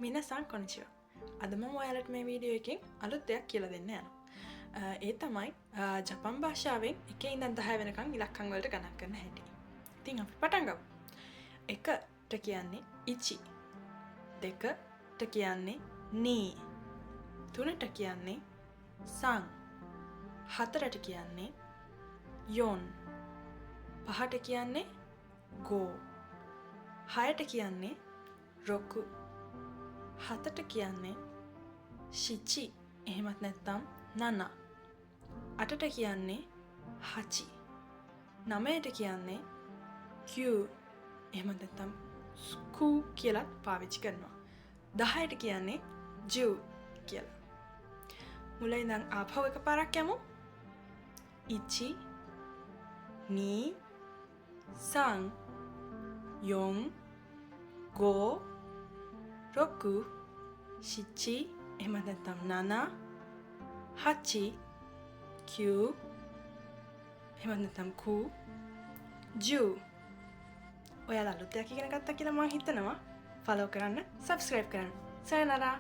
මිනසන් කොනිචිව. අද මම ඔයාලට මේ වීඩියෝ එකෙන් අලුත් දෙයක් කියලා දෙන්න යනවා. ඒ තමයි ජපන් භාෂාවෙන් එකේ ඉඳන් 10 වෙනකන් ඉලක්කම් වලට ගණන් කරන හැටි. ඉතින් අපි පටන් ගමු. 1ට කියන්නේ ඉචි. 2ට කියන්නේ නී. 3ට කියන්නේ සන්. 4ට කියන්නේ යොන්. 5ට කියන්නේ ගෝ. 6ට කියන්නේ රොකු. 7ට කියන්නේ ශිචි. එහෙමත් නැත්නම් නන. 8ට කියන්නේ හචි. 9ට කියන්නේ කියු. එහෙමත් නැත්නම් ස්කූ කියලා පාවිච්චි කරනවා. 10ට කියන්නේ ජු කියලා. මුලින් ඉඳන් ආපහු එකපාරක් යමු. ඉචි නී සන් යොන් ගෝ රොකු ශිචි එහෙමත් නැත්නම් නන හචි කියු එහෙමත් නැත්නම් කූ ජු. ඔයාලා අලුත් දෙයක් ඉගෙන ගත්තා කියලා මම හිතනවා. ෆලෝ කරන්න, සබ්ස්ක්‍රයිබ් කරන්න. සයනරා.